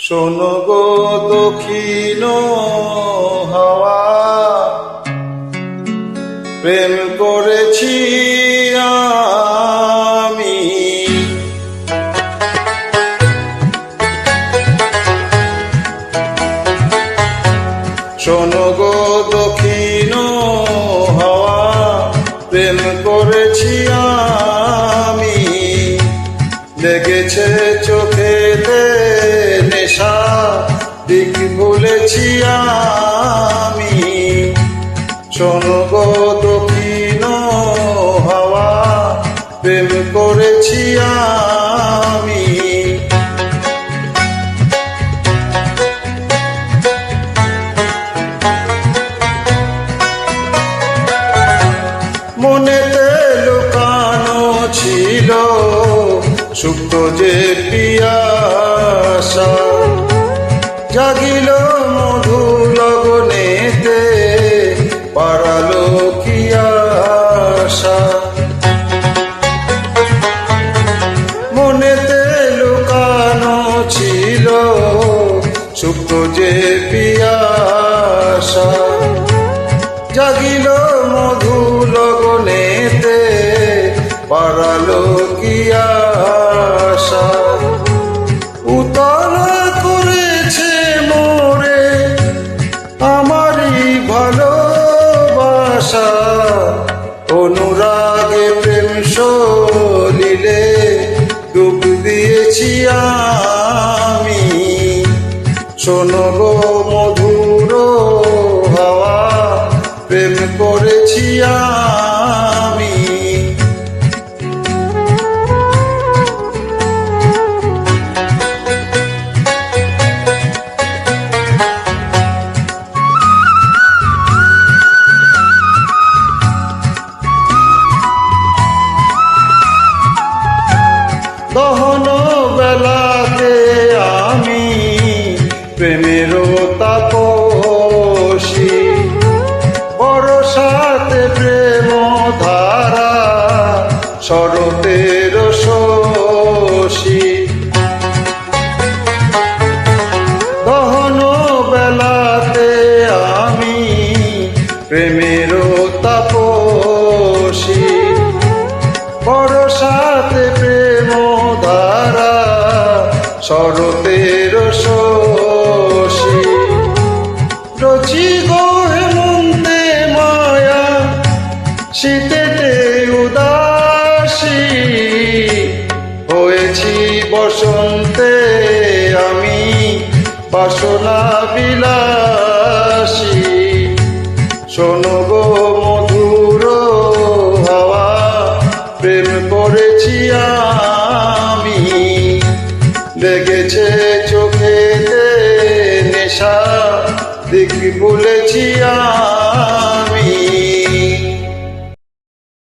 শোনো গো দক্ষিণ হাওয়া, প্রেম করেছি আমি। শোনো গো দক্ষিণ হাওয়া, প্রেম করেছি আমি। লেগেছে চোখেতে নেশা, দিক ভুলেছি আমি। শোনো গো দক্ষিণ হাওয়া, প্রেম করেছি আমি। মনেতে লুকানো ছিল সুপ্ত যে পিয়াসা, জাগিল মধু লগনেতে, পারালো কি আশা। মনেতে লুকানো ছিল সুপ্ত যে পিয়াসা, জাগিল মধু লগনেতে, পারালো কি আশা। উতল করেছে মোরে আমারই ভালোবাসা, অনুরাগে প্রেম সলিলে ডুব দিয়েছি আমি। শোনো গো মধুর হাওয়া, প্রেম করেছি আমি। দহন বেলাতে আমি প্রেমের তাপসী, বরসাতে প্রেম ধারা, শরতের শশী। দহন বেলাতে আমি প্রেমের তাপসী, বরসাতে প্রেম ধারা, শরতের শশী। রচি গো হেমন্তে মায়া, শীতেতে উদাসী, হয়েছি বসন্তে আমি বাসনা বিলাসী। শোনো গো মধুর হাওয়া, প্রেম করেছি আমি। লেগেছে চোখেতে নেশা, দিক ভুলেছি আমি।